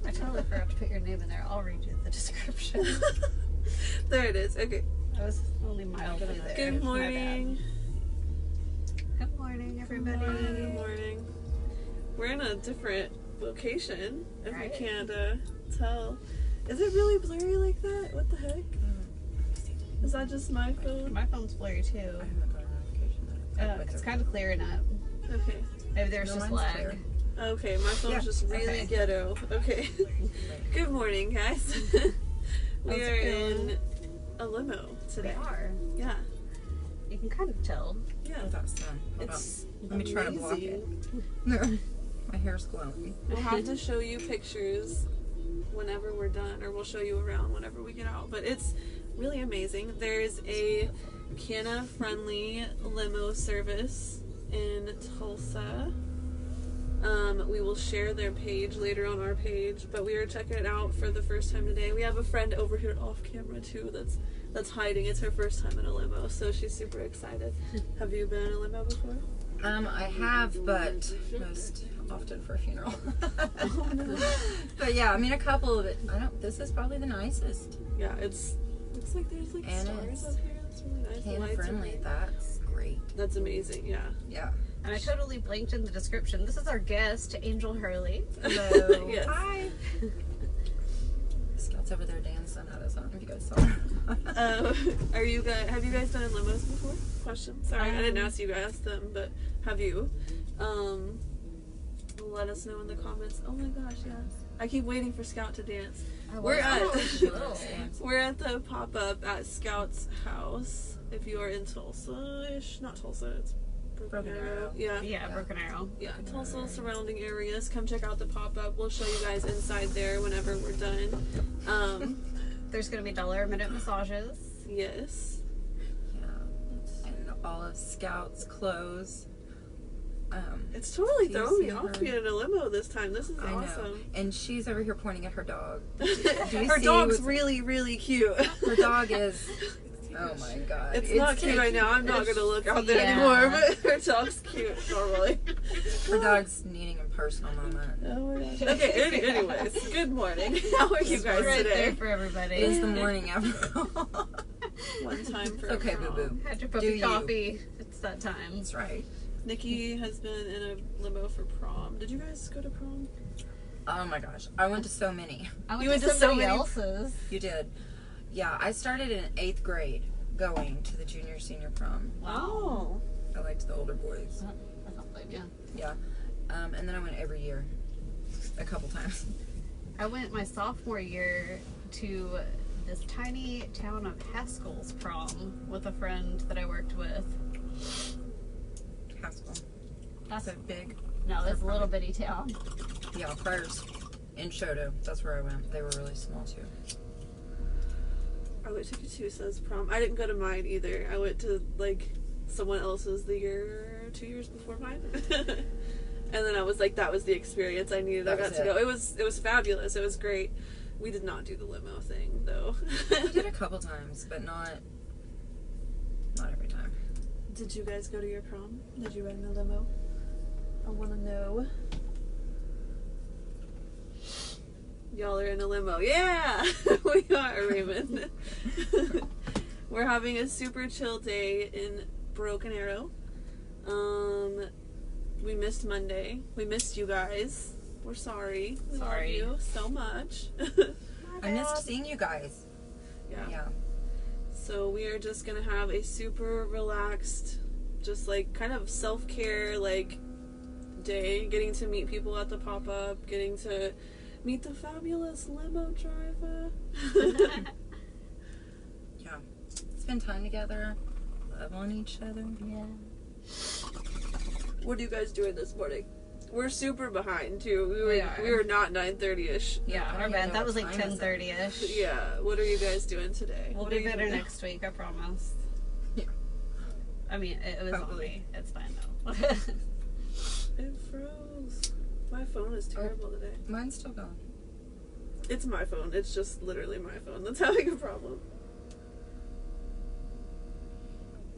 I totally forgot to put your name in there. I'll read you the description. There it is. Okay. I was only mildly there. Good morning. Good morning, everybody. Good morning. We're in a different location, if Right. you can't tell. Is it really blurry like that? What the heck? Is that just my phone? My phone's blurry too. I haven't got a notification. It's kind of clearing up. Okay. Maybe there's No, just mine's lag. clear. Okay, my phone's Yeah, just really okay. ghetto. Okay. Good morning, guys. We How's are it going? in a limo We today. are. Yeah. You can kind of tell. Yeah. Oh, that's done. Hold It's on. Let me try to block it. amazing. My hair's glowing. We'll have to show you pictures whenever we're done, or we'll show you around whenever we get out. But it's really amazing. There's a Canna-friendly limo service in Tulsa. We will share their page later on our page, but we are checking it out for the first time today. We have a friend over here off camera too that's hiding. It's her first time in a limo, so she's super excited. Have you been in a limo before? I have, but most often for a funeral. Oh, no. But yeah, I mean a couple of it. This is probably the nicest. Yeah, looks like there's like And stars it's up here. That's really nice. The Canna lights are friendly. great. That's great. That's amazing. Yeah. Yeah. And I totally blinked in the description. This is our guest, Angel Hurley. Hello. Yes. Hi. Scout's over there dancing at us. I don't know if you guys saw her. Have you guys been in limos before? Question. Sorry, I didn't ask you guys them, but have you? Let us know in the comments. Oh my gosh, yes. I keep waiting for Scout to dance. We're at the pop-up at Scout's house. If you are in Tulsa-ish, not Tulsa, it's Broken Arrow. Yeah. Yeah, Broken Arrow. Yeah, Tulsa surrounding areas. Come check out the pop-up. We'll show you guys inside there whenever we're done. There's going to be $1 a minute massages. Yes. Yeah. And all of Scout's clothes. It's totally Do you throwing me see off her? being in a limo this time. This is I know. awesome. And she's over here pointing at her dog. Do you Her see dog's what's- really, really cute. Her dog is. Oh my god. It's not cute right now. I'm not going to look out there Yeah. anymore, but her dog's cute normally. Her dog's needing a personal moment. Oh my gosh. Okay, anyways, good morning. How are you guys Right there today? for everybody. It is the morning after all. One time for Okay, prom. boo boo. Had your Do puppy you? coffee. It's that time. That's right. Nikki has been in a limo for prom. Did you guys go to prom? Oh my gosh. I went to so many. I You went to so many- else's. You did. Yeah, I started in 8th grade going to the junior senior prom. Oh. I liked the older boys. I don't blame you. Yeah. And then I went every year. A couple times. I went my sophomore year to this tiny town of Haskell's prom with a friend that I worked with. Haskell. That's Is it big? no, that's a little bitty town. Yeah, Friars in Shoto. That's where I went. They were really small too. I went to Katusa's prom. I didn't go to mine either. I went to like someone else's the year, 2 years before mine. And then I was like, that was the experience I needed. I That got was to it. go. It was fabulous. It was great. We did not do the limo thing though. We did a couple times, but not every time. Did you guys go to your prom? Did you ride in a limo? I want to know. Y'all are in a limo. Yeah! We are, Raymond. We're having a super chill day in Broken Arrow. We missed Monday. We missed you guys. We're sorry. We Sorry. love you so much. I missed seeing you guys. Yeah. So we are just gonna have a super relaxed, just like kind of self-care like day, getting to meet people at the pop-up, getting to meet the fabulous limo driver. Yeah. Spend time together. Love on each other. Yeah. What are you guys doing this morning? We're super behind too. We are. We were not 9:30ish. Yeah, I don't our even bad. know That what was like time is it. 10:30ish. Yeah. What are you guys doing today? We'll What be are you better doing? next week, I promise. Yeah. I mean, it was on Probably. me. It's fine though. It froze. My phone is terrible today. Mine's still going. It's my phone. It's just literally my phone that's having a problem.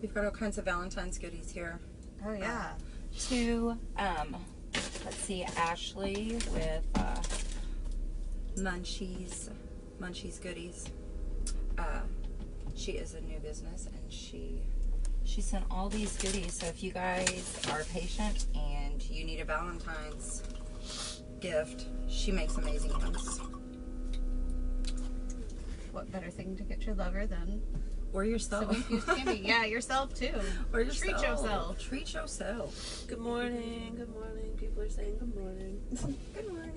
We've got all kinds of Valentine's goodies here. Oh yeah. To let's see, Ashley with Munchies Goodies. She is a new business, and she sent all these goodies. So if you guys are patient and you need a Valentine's gift, she makes amazing ones. What better thing to get your lover than Or yourself. some infused candy? Yeah, yourself too. Or yourself. Treat yourself. Treat yourself. Good morning. Good morning. People are saying good morning. Good morning.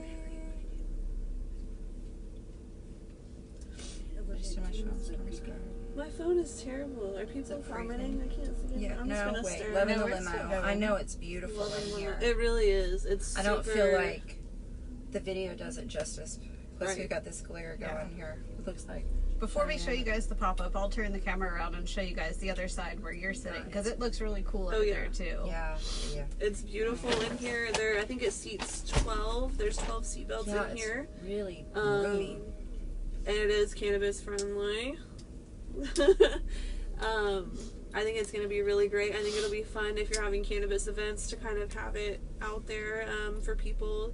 Just too much phone stories, girl. My phone is terrible. Are people commenting? I can't see it. Yeah, I'm just no, gonna wait. stare. Loving No, the we're still limo. going. I know it's beautiful Loving in Limo. here. It really is. It's I don't super, feel like the video does it justice. Plus, Right. we've got this glare going Yeah. here. It looks like. Before we show you guys the pop-up, I'll turn the camera around and show you guys the other side where you're sitting, because it looks really cool over yeah. there too. Yeah, yeah. It's beautiful in here. I think it seats 12. There's 12 seatbelts Yeah, in it's here. really Um, roomy. And it is cannabis friendly. I think it's going to be really great. I think it'll be fun if you're having cannabis events to kind of have it out there for people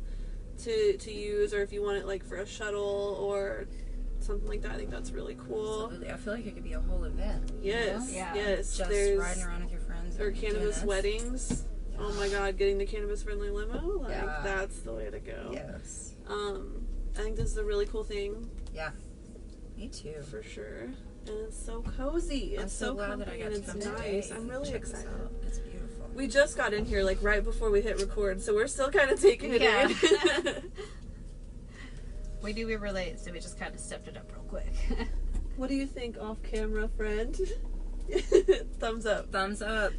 to use, or if you want it like for a shuttle or something like that. I think that's really cool. Absolutely. I feel like it could be a whole event. Yes, Yeah. yes. Just There's riding around with your friends. or and doing cannabis this. weddings. Oh my God, getting the cannabis friendly limo, like Yeah. that's the way to go. Yes. I think this is a really cool thing Yeah. Me too. for sure. And it's so cozy. I'm It's so glad comfy that I got and to it's come nice. today. I'm really Check this excited. out. It's beautiful. We just got in here like right before we hit record, so we're still kind of taking it Yeah. in. We knew we were late, so we just kind of stepped it up real quick. What do you think, off camera friend? Thumbs up. Thumbs up.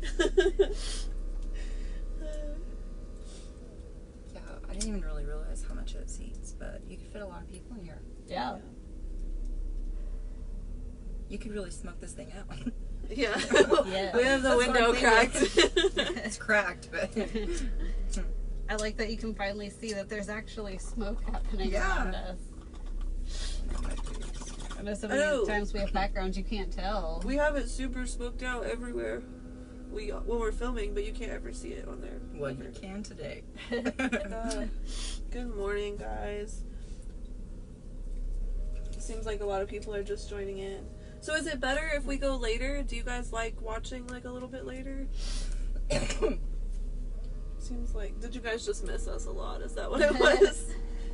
Yeah, I didn't even really realize how much it seats, but you could fit a lot of people in here. Yeah. You could really smoke this thing out. Yeah. Yeah. We have the That's what window I'm cracked. It's cracked, but I like that you can finally see that there's actually smoke happening Yeah. around us. I know so I know. many times we have backgrounds you can't tell. We have it super smoked out everywhere. When we're filming, but you can't ever see it on there. well, you Ever. can today. Good morning, guys. It seems like a lot of people are just joining in. So is it better if we go later? Do you guys like watching like a little bit later? Seems like, did you guys just miss us a lot? Is that what it was?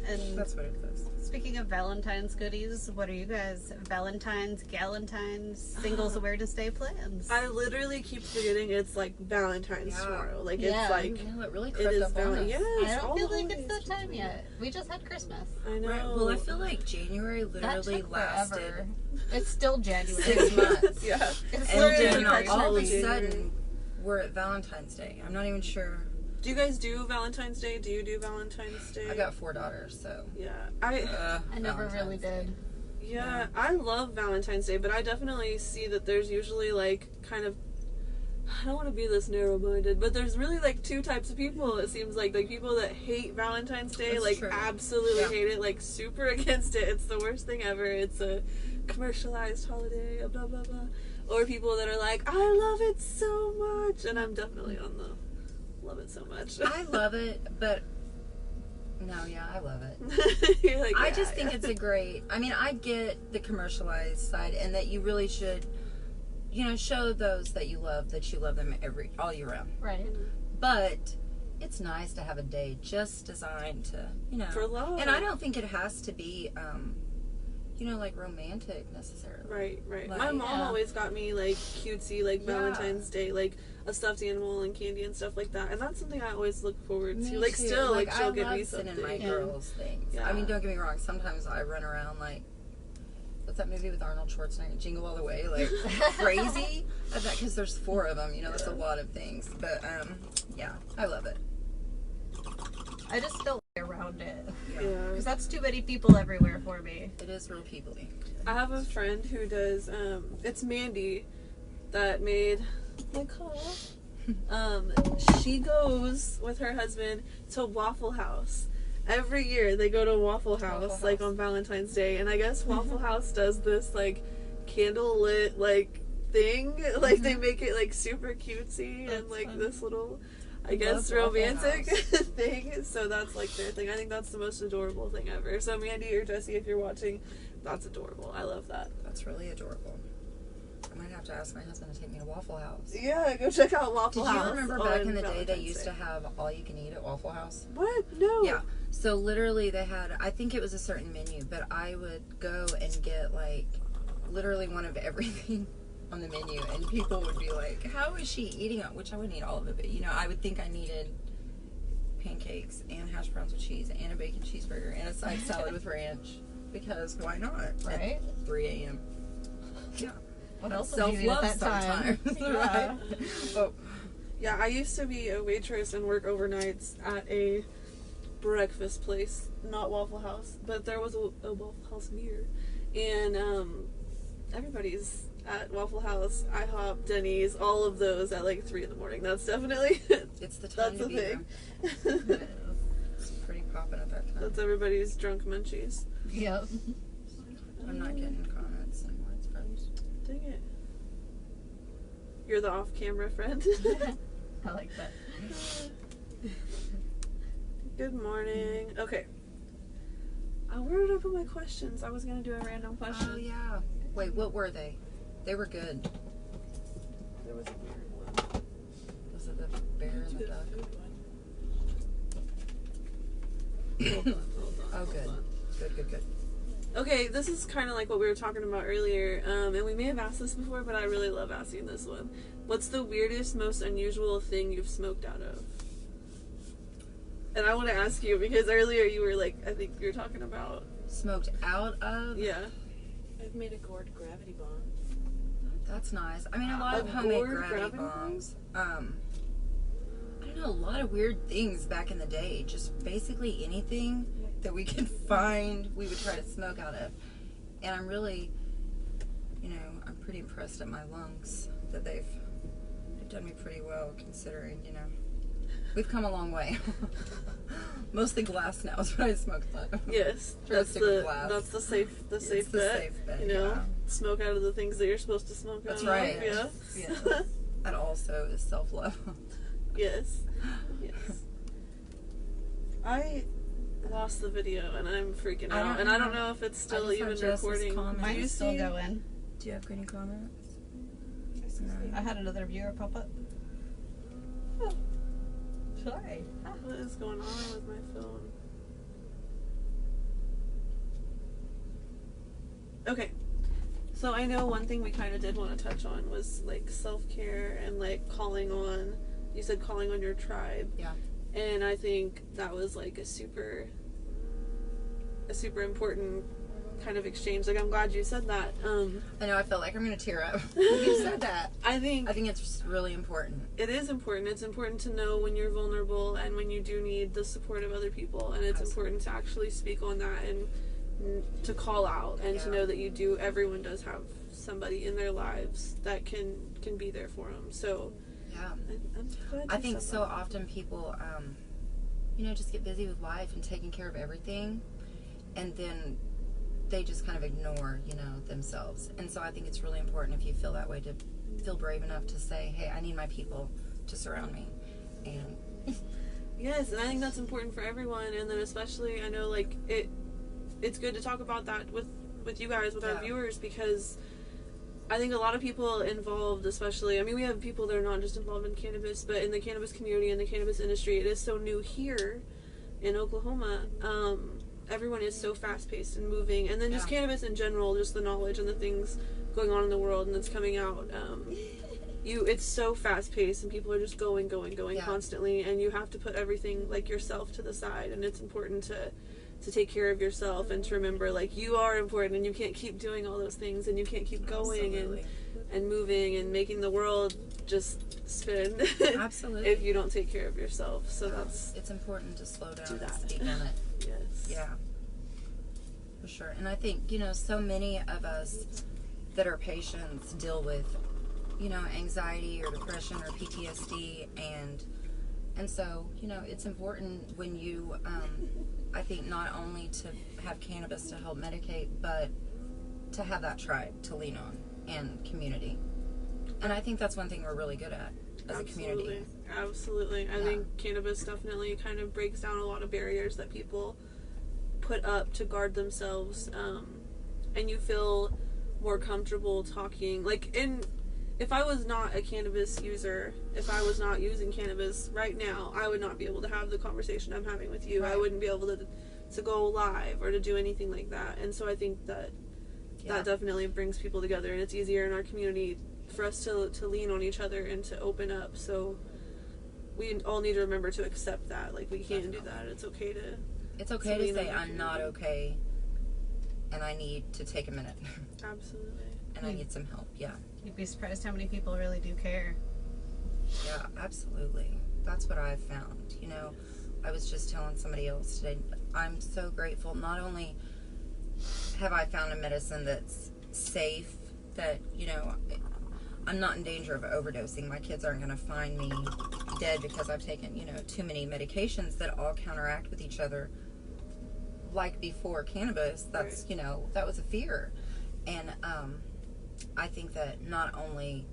And That's what it is. speaking of Valentine's goodies, what are you guys Valentine's, Galentine's, Singles Awareness Day plans? I literally keep forgetting it's like Valentine's Yeah. tomorrow. Like Yeah. it's like You know, it really it crept is up on us. Valentine's. Yes, I don't all feel the like it's holidays. that time yet. We just had Christmas. I know. Right. Well, I feel like January That literally took lasted forever. It's still January. 6 months. Yeah. It's And literally then crazy. all of a January. sudden, we're at Valentine's Day. I'm not even sure. Do you guys do Valentine's Day? Do you do Valentine's Day? I got 4 daughters, so. Yeah. I never really Valentine's did. Yeah, I love Valentine's Day, but I definitely see that there's usually like kind of, I don't want to be this narrow-minded, but there's really like 2 types of people. It seems like people that hate Valentine's Day, That's like true. absolutely Yeah. hate it, like super against it. It's the worst thing ever. It's a commercialized holiday, blah blah blah. Or people that are like, I love it so much, and I'm definitely on the love it so much. I love it, but no, yeah, I love it. You're like, I yeah, just think yeah. it's a great. I mean, I get the commercialized side, and that you really should, show those that you love them all year round. Right. But it's nice to have a day just designed to, For love. And I don't think it has to be, like romantic necessarily. Right. Like, My mom yeah. always got me like cutesy, like Yeah. Valentine's Day, like a stuffed animal and candy and stuff like that. And that's something I always look forward to. Me like too. still, like I she'll give love me sending something. my Yeah. girls things. Yeah. I mean, don't get me wrong. Sometimes I run around like, what's that movie with Arnold Schwarzenegger, Jingle All the Way, like crazy. Because there's 4 of them. That's a lot of things. But yeah, I love it. I just don't like around it. Yeah. Because that's too many people everywhere for me. It is real peoply. I have a friend who does. It's Mandy that made my call. She goes with her husband to Waffle House. Every year they go to Waffle House, like on Valentine's Day, and I guess Waffle House does this like candle lit like thing, like they make it like super cutesy and That's like fun. this little. I guess, Love Waffle romantic House. thing. So that's like their thing. I think that's the most adorable thing ever. So Mandy or Jesse, if you're watching, that's adorable. I love that. That's really adorable. I might have to ask my husband to take me to Waffle House. Yeah, go check out Waffle Did House. you remember back on in the day they Valentine's used Day. to have all you can eat at Waffle House? What? No. Yeah. So literally they had, I think it was a certain menu, but I would go and get like literally one of everything on the menu, and people would be like, how is she eating it? Which I wouldn't eat all of it, but you know, I would think I needed pancakes and hash browns with cheese and a bacon cheeseburger and a side salad with ranch, because why not? Right? At 3 a.m. Yeah. What else did you need Self-love at that time? sometimes, Yeah. right? Oh, Yeah, I used to be a waitress and work overnights at a breakfast place, not Waffle House, but there was a Waffle House near, and everybody's at Waffle House, IHOP, Denny's, all of those at like 3 in the morning. That's definitely it's the time that's to the be thing. there. It's pretty poppin' at that time. That's everybody's drunk munchies. Yep. I'm not getting comments anymore. It's froze. Dang it. You're the off-camera friend. I like that. Good morning. Okay. Where did I put my questions? I was gonna do a random question. Oh yeah. Wait, what were they? They were good. There was a weird one. Was it the bear and the duck? Hold on, hold on. Oh, good. Hold on. Good. Okay, this is kind of like what we were talking about earlier, and we may have asked this before, but I really love asking this one. What's the weirdest, most unusual thing you've smoked out of? And I want to ask you, because earlier you were like, I think you were talking about... Smoked out of? Yeah. I've made a gourd gravity bomb. That's nice. I mean, a lot A of homemade gourd gravity gravity bombs. I don't know, a lot of weird things back in the day. Just basically anything that we could find, we would try to smoke out of. And I'm really, you know, I'm pretty impressed at my lungs that they've done me pretty well, considering, you know, we've come a long way. Mostly glass now is what I smoke. Yes, That's the glass. that's the safe It's bet. the safe bet, You know, yeah. smoke out of the things that you're supposed to smoke That's out right. of. Yeah. Yeah. That also is self-love. Yes. Yes. I lost the video and I'm freaking I out, don't and I know. don't know if it's still I just even have Jess's recording. comment. Do you Mine's still see? going. Do you have any comments? I had another viewer pop up. Oh. Sorry. What is going on with my phone? Okay. So I know one thing we kind of did want to touch on was like self-care and like calling on, you said calling on your tribe. Yeah. And I think that was like a super important kind of exchange. Like, I'm glad you said that. I know, I felt like I'm going to tear up when you said that. I think it's just really important. it is important. It's important to know when you're vulnerable and when you do need the support of other people, and it's important to actually speak on that and to call out and to Yeah. know that you do. Everyone does have somebody in their lives that can be there for them. So Yeah. I'm glad I you think said so that. often people, you know, just get busy with life and taking care of everything, and then they just kind of ignore, you know, themselves. And so I think it's really important, if you feel that way, to feel brave enough to say, hey, I need my people to surround me. And Yes, and I think that's important for everyone, and then especially, I know, like, it's good to talk about that with you guys, with our Yeah. viewers, because I think a lot of people involved, especially, I mean, we have people that are not just involved in cannabis, but in the cannabis community and the cannabis industry, it is so new here in Oklahoma. Everyone is so fast-paced and moving, and then just Yeah. cannabis in general, just the knowledge and the things going on in the world and that's coming out. It's so fast-paced, and people are just going Yeah. constantly, and you have to put everything, like, yourself to the side, and it's important to take care of yourself and to remember, like, you are important, and you can't keep doing all those things, and you can't keep going Absolutely. and moving and making the world just spin Absolutely. if you don't take care of yourself. So that's it's important to slow down Do and that. speak on it. yes. Yeah, for sure. And I think, you know, so many of us that are patients deal with, you know, anxiety or depression or PTSD, and so, you know, it's important when you, I think, not only to have cannabis to help medicate, but to have that tribe to lean on and community. And I think that's one thing we're really good at. as a community. Absolutely. I think cannabis definitely kind of breaks down a lot of barriers that people put up to guard themselves, and you feel more comfortable talking. Like, if I was not a cannabis user, if I was not using cannabis right now, I would not be able to have the conversation I'm having with you. Right. I wouldn't be able to go live or to do anything like that. And so I think that that definitely brings people together, and it's easier in our community for us to lean on each other and to open up. So we all need to remember to accept that. Like, we can do that. It's okay to... It's okay to say, I'm not okay, and I need to take a minute. Absolutely. And I need some help, You'd be surprised how many people really do care. Yeah, absolutely. That's what I've found. You know, I was just telling somebody else today, I'm so grateful. Not only have I found a medicine that's safe, that, you know, I'm not in danger of overdosing. My kids aren't going to find me dead because I've taken, you know, too many medications that all counteract with each other. Like before cannabis, that's, you know, that was a fear. And I think that not only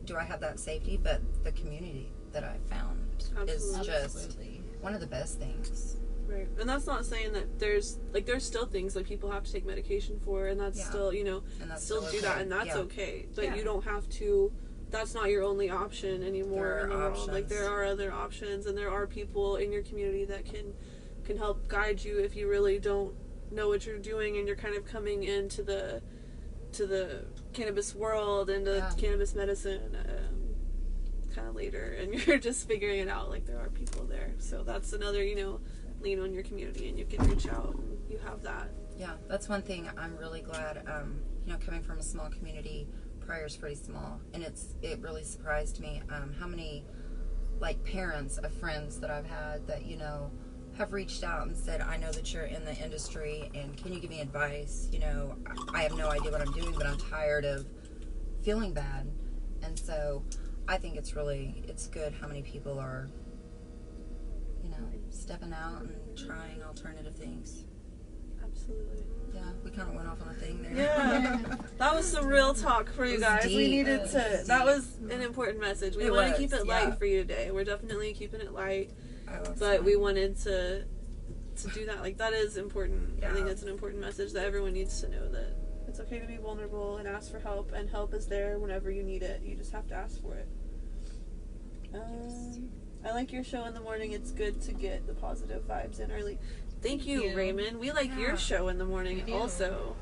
do I have that safety, but the community that I've found is just one of the best things. Right. And that's not saying that there's still things that people have to take medication for, and that's still, you know, And that's still do okay. that, and that's Yeah. okay. But you don't have to, that's not your only option anymore There are in the world. options. Like, there are other options, and there are people in your community that can help guide you if you really don't know what you're doing and you're kind of coming into the cannabis world and the cannabis medicine kind of later, and you're just figuring it out. Like, there are people there. So that's another, you know, lean on your community, and you can reach out, and you have that. Yeah, that's one thing I'm really glad, you know, coming from a small community. Pryor's pretty small, and it really surprised me how many, like, parents of friends that I've had that, you know, have reached out and said, I know that you're in the industry, and can you give me advice? You know, I have no idea what I'm doing, but I'm tired of feeling bad. And so I think it's good how many people are, you know, stepping out and trying alternative things. Absolutely. Yeah, we kind of went off on a thing there. Yeah. That was some real talk for you guys. Deep. We needed to, that was an important message. We want to keep it light for you today. We're definitely keeping it light. But we wanted to do that. Like, that is important. Yeah. I think it's an important message that everyone needs to know, that it's okay to be vulnerable and ask for help, and help is there whenever you need it. You just have to ask for it. I like your show in the morning. It's good to get the positive vibes in early. Thank you, Raymond. We like your show in the morning also.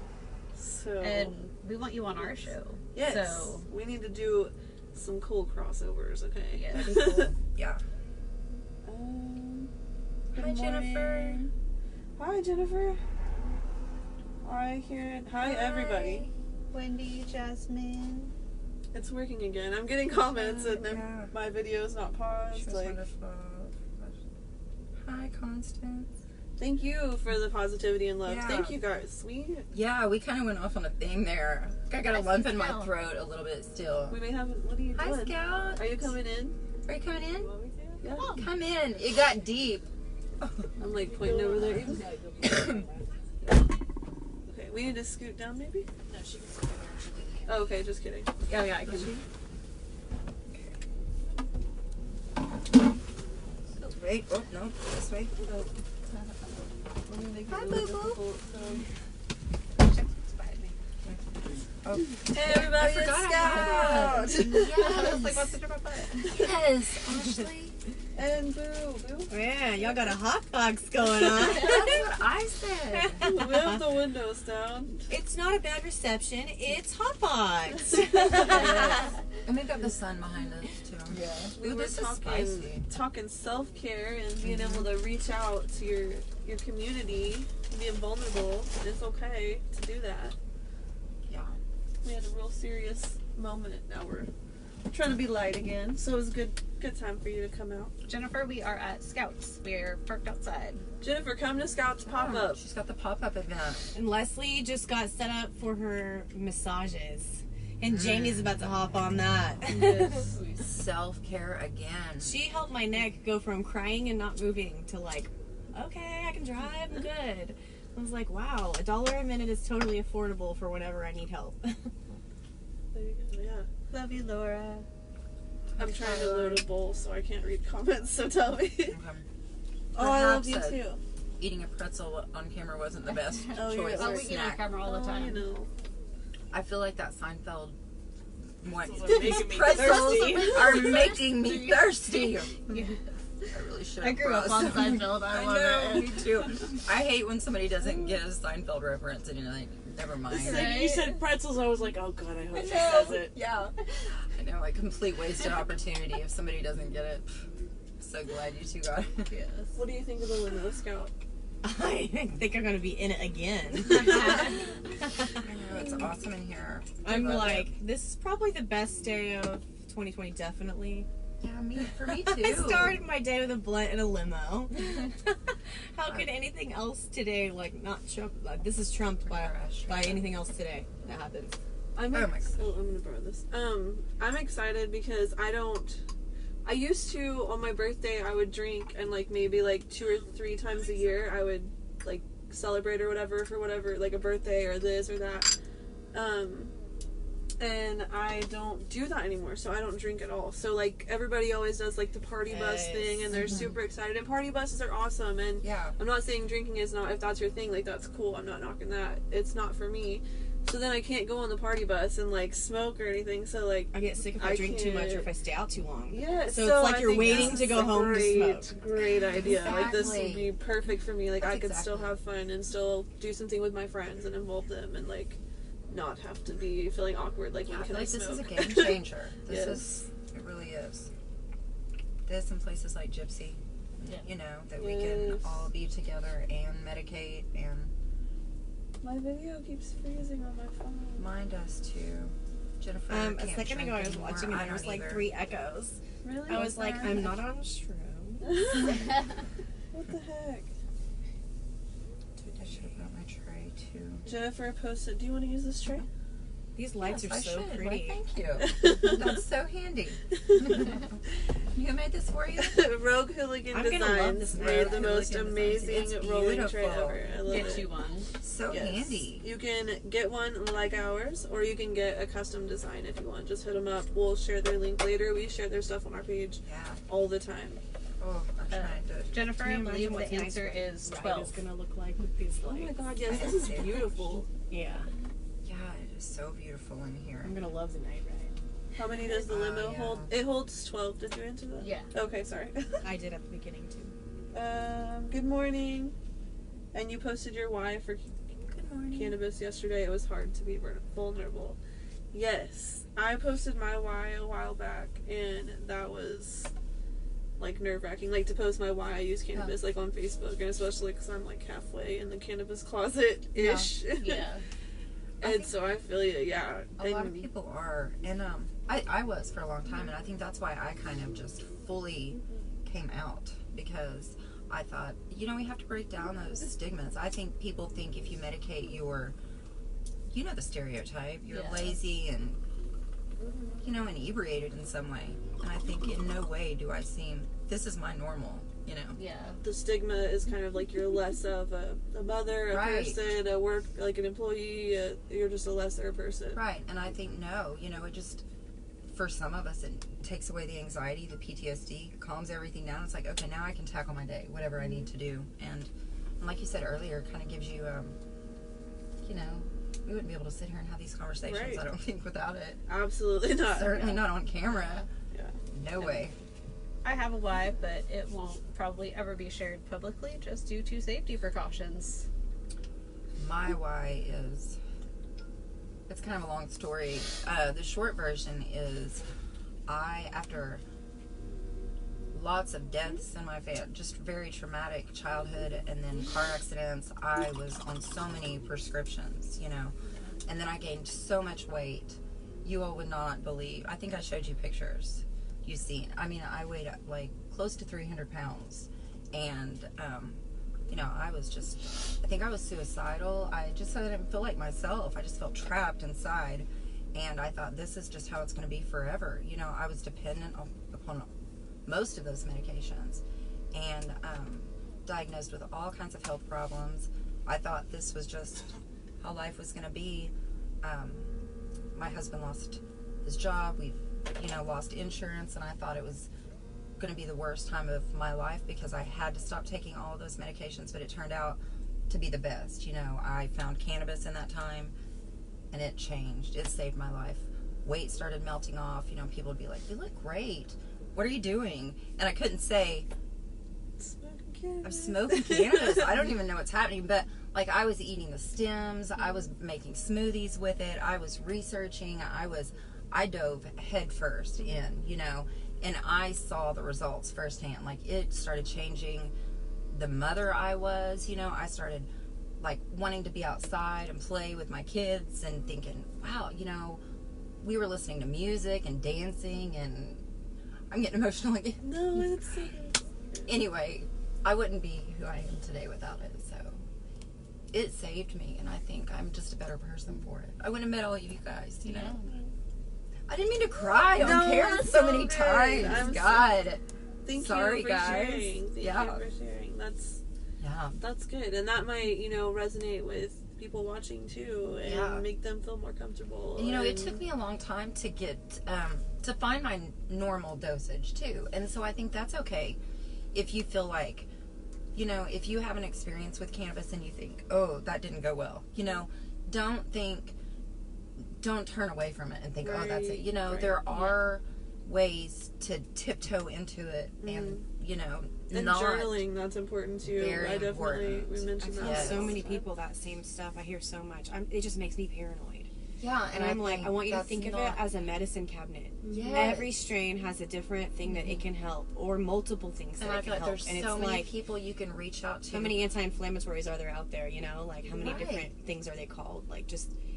So, and we want you on our show. Yes. So we need to do some cool crossovers, okay? Yeah, that'd be cool. Yeah. Hi, Jennifer. Hi, Jennifer. Hi, Karen. Hi, everybody. Wendy, Jasmine. It's working again. I'm getting comments, and my video's not paused. Like, wonderful. Hi, Constance. Thank you for the positivity and love. Yeah. Thank you, guys. We kind of went off on a thing there. I got a lump in my throat a little bit still. We may have. What are you doing? Hi, Scout. Are you coming in? Are you coming in? Yeah. Come in. It got deep. I'm like pointing over there. Okay, we need to scoot down, maybe. No, she can sit there. Oh, okay, just kidding. Oh yeah, I can. Wait. Oh no, this way. Hi, Boo-Boo. Oh. Hey, everybody, it's Scout. Yes. Like, what's the different butt? Yes, Ashley. And Boo. Yeah, y'all got a hot box going on. That's what I said. We have the windows down. It's not a bad reception. It's hot box. And we've got the sun behind us too. Yeah. We Ooh, were this is talking self-care and being able to reach out to your community, being vulnerable. It's okay to do that. Yeah. We had a real serious moment. Now we're trying to be light again. So it was a good time for you to come out. Jennifer, we are at Scouts. We're parked outside. Jennifer, come to Scouts Pop-Up. She's got the pop-up event. And Leslie just got set up for her massages. And Jamie's about to hop on that. Self-care again. She helped my neck go from crying and not moving to like, okay, I can drive, I'm good. I was like, wow, $1 a minute is totally affordable for whenever I need help. There you go, yeah. Love you, Laura. I'm trying to load a bowl, so I can't read comments, so tell me. Okay. Oh, I love you Perhaps, too. Eating a pretzel on camera wasn't the best Oh, choice Oh, of we eat on snack. camera all the Oh, time. you know. I feel like that Seinfeld one. Pretzels are making me Pretzels thirsty. are making me thirsty. Yeah. I really should. I grew up on Seinfeld. I love know, it. me too. I hate when somebody doesn't get a Seinfeld reference and you're like, never mind. So you said pretzels, I was like, oh god, I hope she I says know. it. Yeah. I know, like complete wasted opportunity if somebody doesn't get it. So glad you two got it. Yes. What do you think of the Limo Scout? I think I'm gonna be in it again. I know, it's awesome in here. I'm I love like, it. this is probably the best day of 2020, definitely. Yeah, for me too. I started my day with a blunt and a limo. How could anything else today, like, not Trump? Like, this is trumped by anything else today that happens. I'm Oh my God. I'm gonna borrow this. I'm excited because I used to, on my birthday, I would drink, and like maybe like 2 or 3 times a year I would like celebrate or whatever for whatever, like a birthday or this or that. And I don't do that anymore, so I don't drink at all. So like everybody always does like the party bus Yes. thing, and they're super excited, and party buses are awesome, and Yeah. I'm not saying drinking is not, if that's your thing, like that's cool, I'm not knocking that. It's not for me. So then I can't go on the party bus and like smoke or anything, so like I get sick if I I drink too much or can't- if I stay out too long. yeah, So it's like I you're think waiting this to is go a home to great, smoke. Great idea. Like this Exactly. would be perfect for me. Like That's I could still exactly. have fun and still do something with my friends and involve them and like not have to be feeling awkward. Like Yeah, when I can feel I like this smoke? is a game changer. This Yes. is, it really is. This and places like Gypsy, Yeah. you know, that we can Yes. all be together and medicate, and My video keeps freezing on my phone. mine does too. Jennifer, A can't second drink ago I was anymore. watching and I there was don't like either. 3 echoes. Really? I was like, there? I'm not on shroom. What the heck? I should have brought my tray too. Jennifer posted. Do you want to use this tray? These lights Yes, are I so should. pretty. Why, thank you. That's so handy. Who made this for you? Rogue Hooligan I'm gonna love Designs this made Rogue the most Hooligan Designs. amazing It's rolling tray beautiful. ever. I love Get it. you one. So Yes. handy. You can get one like ours, or you can get a custom design if you want. Just hit them up. We'll share their link later. We share their stuff on our page Yeah. all the time. Oh, I'm trying to. Jennifer, Can I you believe imagine what the answer is ride 12. is gonna look like with these Oh lights? my god, yes, this is beautiful. Yeah, Yeah, it is so beautiful in here. I'm gonna love the night ride. How many does the limo yeah. hold? It holds 12. Did you answer that? Yeah. Okay, sorry. I did at the beginning too. Good morning. And you posted your why for Good morning. cannabis yesterday. It was hard to be vulnerable. Yes, I posted my why a while back, and that was like nerve-wracking. Like to post my why I use cannabis like on Facebook, and especially because I'm like halfway in the cannabis closet ish. Yeah. And so I feel you. Yeah. A lot of people are, and I was for a long time, and I think that's why I kind of just fully came out, because I thought, you know, we have to break down those stigmas. I think people think if you medicate, you're, you know, the stereotype, you're Yeah. lazy and, you know, inebriated in some way. And I think in no way do I seem, this is my normal, you know. Yeah. The stigma is kind of like you're less of a mother, a Right. person, a work, like an employee. You're just a lesser person. Right, and I think no, you know, it just, for some of us, it takes away the anxiety, the PTSD, calms everything down. It's like, okay, now I can tackle my day, whatever I need to do. And like you said earlier, it kind of gives you, you know, we wouldn't be able to sit here and have these conversations, Right. I don't think, without it. Absolutely not. Certainly not on camera. Yeah. No way. I have a why, but it won't probably ever be shared publicly just due to safety precautions. My why is, it's kind of a long story. The short version is after lots of deaths in my family, just very traumatic childhood, and then car accidents, I was on so many prescriptions, you know, and then I gained so much weight. You all would not believe. I think I showed you pictures you've seen. I mean, I weighed like close to 300 pounds, and you know, I think I was suicidal. I didn't feel like myself. I just felt trapped inside, and I thought, this is just how it's going to be forever. You know, I was dependent upon most of those medications, and diagnosed with all kinds of health problems. I thought this was just how life was going to be. My husband lost his job. We lost insurance, and I thought it was going to be the worst time of my life because I had to stop taking all of those medications, but it turned out to be the best. I found cannabis in that time, and it changed. It saved my life. Weight started melting off. People would be like, "You look great. What are you doing?" And I couldn't say, I'm smoking cannabis. I don't even know what's happening. But, I was eating the stems. I was making smoothies with it. I was researching. I dove head first in, and I saw the results firsthand. It started changing the mother I was. I started, wanting to be outside and play with my kids and thinking, wow, we were listening to music and dancing, and I'm getting emotional again. No, it's Anyway, I wouldn't be who I am today without it, so it saved me, and I think I'm just a better person for it. I wouldn't have met all of you guys, I didn't mean to cry on camera so many times. God. Thank Sorry, you for guys. sharing. Thank you for sharing. That's good. And that might, resonate with people watching too, and make them feel more comfortable. And, it took me a long time to get, to find my normal dosage too. And so I think that's okay if you feel like, if you have an experience with cannabis and you think, oh, that didn't go well, don't turn away from it and think, oh, that's it. There are ways to tiptoe into it and, and not journaling, that's important too. Very important. We mentioned I that. tell so many people that same stuff. I hear so much. It just makes me paranoid. Yeah, and I'm like, I want you to think of it as a medicine cabinet. Yes. Every strain has a different thing that it can help, or multiple things that and it I can feel like help. there's And so it's many like, people you can reach out to. how many anti-inflammatories are there out there? How many Right. different things are they called?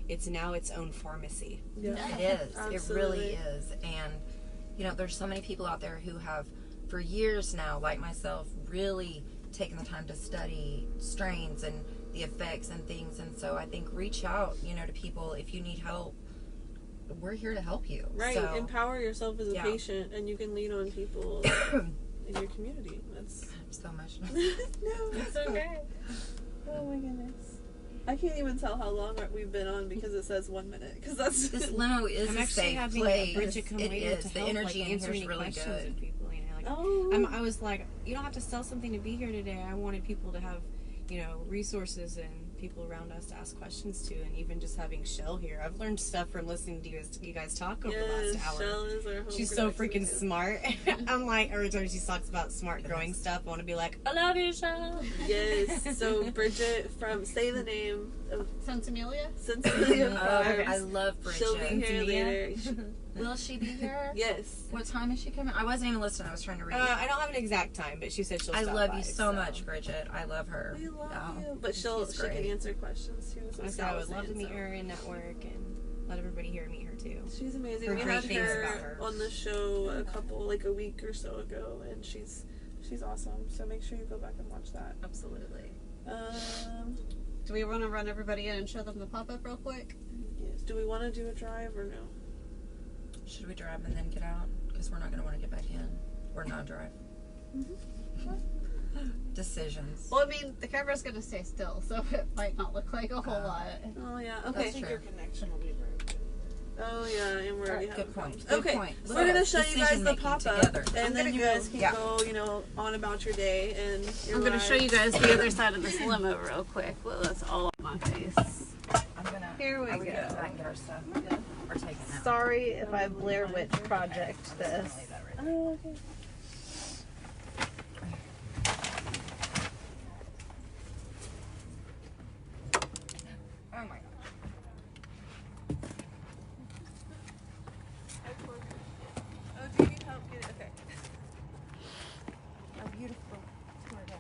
It's now its own pharmacy. Yeah. It is. Absolutely. It really is. And, there's so many people out there who have, for years now, like myself, really taken the time to study strains and the effects and things. And so I think reach out, to people if you need help. We're here to help you. Right. So, Empower yourself as a patient, and you can lean on people in your community. That's so much. No, it's okay. Oh my goodness. I can't even tell how long we've been on because it says 1 minute. Because that's this limo is I'm a actually safe having place. Bridget come It later is. to The help, energy in here answer is any really questions good. with people. Oh. I was like, you don't have to sell something to be here today. I wanted people to have, resources and people around us to ask questions to, and even just having Shell here. I've learned stuff from listening to you guys talk over the last hour. Shell is our home She's so production freaking smart. I'm like, every time she talks about smart growing stuff, I want to be like, I love you, Shell. Yes. So Bridget say the name of Sensimilia? Sensimilia Farms. I love Bridget. She'll be here later. Will she be here? Yes. What time is she coming? I wasn't even listening. I was trying to read. I don't have an exact time, but she said she'll I stop love by, you so much, Bridget. I love her. We love Oh, you. But she she's can great. answer questions too. So I said I would love to meet her and network and let everybody here meet her too. She's amazing. Heard We great had things her about her. on the show a week or so ago, and she's awesome. So make sure you go back and watch that. Absolutely. Do we want to run everybody in and show them the pop-up real quick? Yes. Do we want to do a drive or no? Should we drive and then get out? Because we're not going to want to get back in. Or not drive. Decisions. Well, I mean, the camera's going to stay still, so it might not look like a whole lot. Oh yeah. Okay. That's true. connection will be broken. Oh yeah, and we're already having Good point. problems. Good Okay, point. we're gonna show you guys the Decision-making pop-up, together. and then you guys can Yeah. go, on about your day and your I'm going to lives. show you guys the other side of this limo real quick. Well, that's all on my face. I'm going to... Here we Are we go. going to get our stuff? Or take it now? Sorry if I Blair Witch Project this. Oh, okay. Oh my gosh. Oh, do you need help getting? Okay. How beautiful. Poor guy.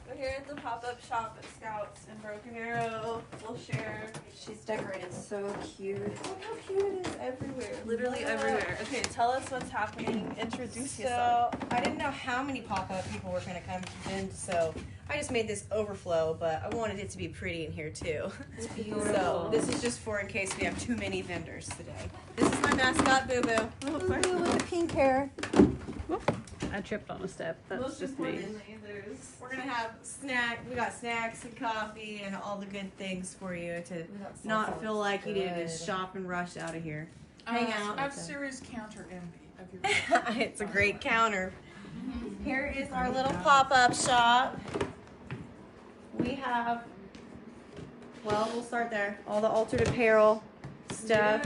We're here at the pop-up shop at Scouts in Broken Arrow. We'll share. She's decorated so cute. Look how cute it is everywhere. Literally Yeah. everywhere. Okay, tell us what's happening. Introduce So yourself. I didn't know how many pop-up people were going to come in, so I just made this overflow, but I wanted it to be pretty in here too. It's So beautiful. this is just for in case we have too many vendors today. This is my mascot, Boo Boo. With the pink hair. I tripped on a step. That's Most just me. importantly, there's We're gonna have we got snacks and coffee and all the good things for you to That not sounds feel like you need to just good. shop and rush out of here. Hang out. Upstairs counter envy of your It's a great counter. Here is our little pop-up shop. We have, well, we'll start there. All the altered apparel stuff,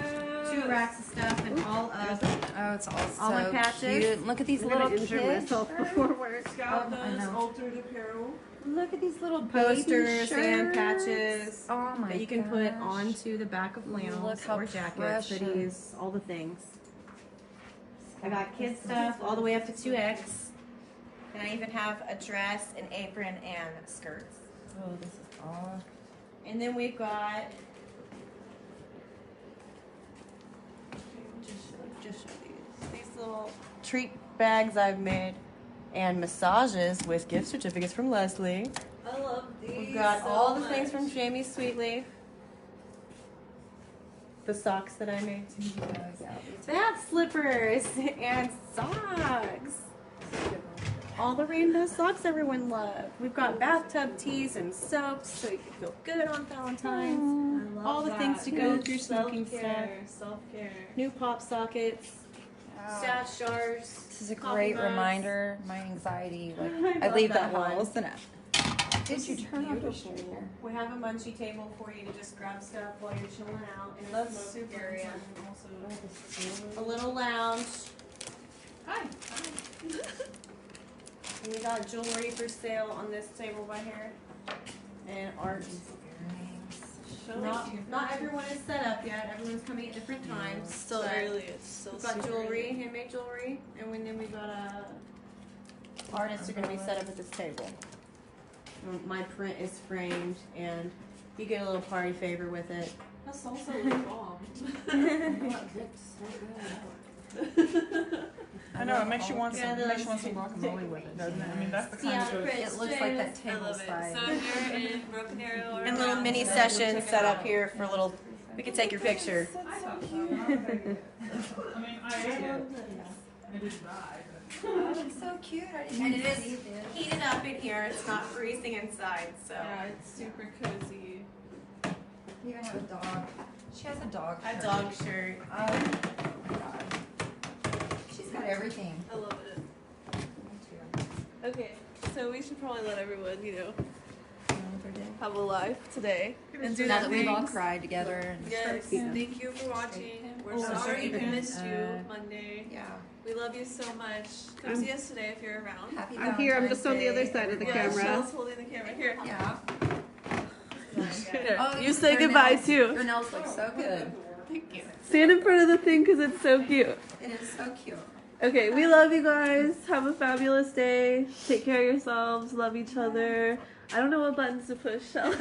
2 racks of stuff, and all of Oh, it's my all so patches. cute. Look at these I'm little gonna injure kids. myself before work. Scout I does know. altered apparel. Look at these little posters baby and shirts. patches Oh my that you can put gosh. onto the back of flannels Look how or jackets, precious. hoodies, all the things. I got kids stuff all the way up to 2X. And I even have a dress, an apron, and skirts. Oh, this is all. And then we've got just show these little treat bags I've made, and massages with gift certificates from Leslie. I love these. We've got so all the much. things from Jamie Sweetleaf. The socks that I made. Bath slippers and socks. All the rainbow socks everyone loves. We've got bathtub teas and soaps so you can feel good on Valentine's. I love All the that. things to go with your smoking Self-care, self-care. New pop sockets, stash jars. This is a coffee great mugs. reminder. My anxiety, like I I leave love the that one. house and did you turn on the share? We have a munchie table for you to just grab stuff while you're chilling out in the That's smoke super area. important A also. little lounge. Hi. And we got jewelry for sale on this table by here. And art. Show Not, it. not everyone is set up yet. Everyone's coming at different times. It's still but early. It's still We've got super jewelry, early. handmade jewelry, and then we've got artists are going to be set up at this table. My print is framed, and you get a little party favor with it. That salsa was bomb. I know, it makes you want Yeah, some, makes you want some guacamole with it, doesn't it? I mean, that's the See kind how the of. print It looks like that I table love it. side. So if you're in Broken Arrow or And little around, mini check sessions it set out. up here for a little. We can take your picture. I mean, I ate it. I didn't die, Oh, it's so cute. I didn't And it is believe it. heated up in here. It's not freezing inside, so. Yeah, it's super cozy. You even have a dog. She has a dog. A shirt. dog shirt. Oh my god. She's got everything. I love it. Me too. Okay, so we should probably let everyone, have a life today and do Now the that we've all things. cried together and Yes, thank you for watching. We're Oh, sorry we sorry. missed you Monday. yeah. We love you so much. Come I'm- see us today if you're around. Happy I'm here. I'm just on the other Valentine's side of the Day. Yeah, camera. Shell's holding the camera. Here. Yeah. Here. Oh, You say your goodbye nails- too. Your nails look so good. Thank you. Stand in front of the thing because it's so cute. It is so cute. Okay, we love you guys. Have a fabulous day. Take care of yourselves. Love each other. I don't know what buttons to push. Shell.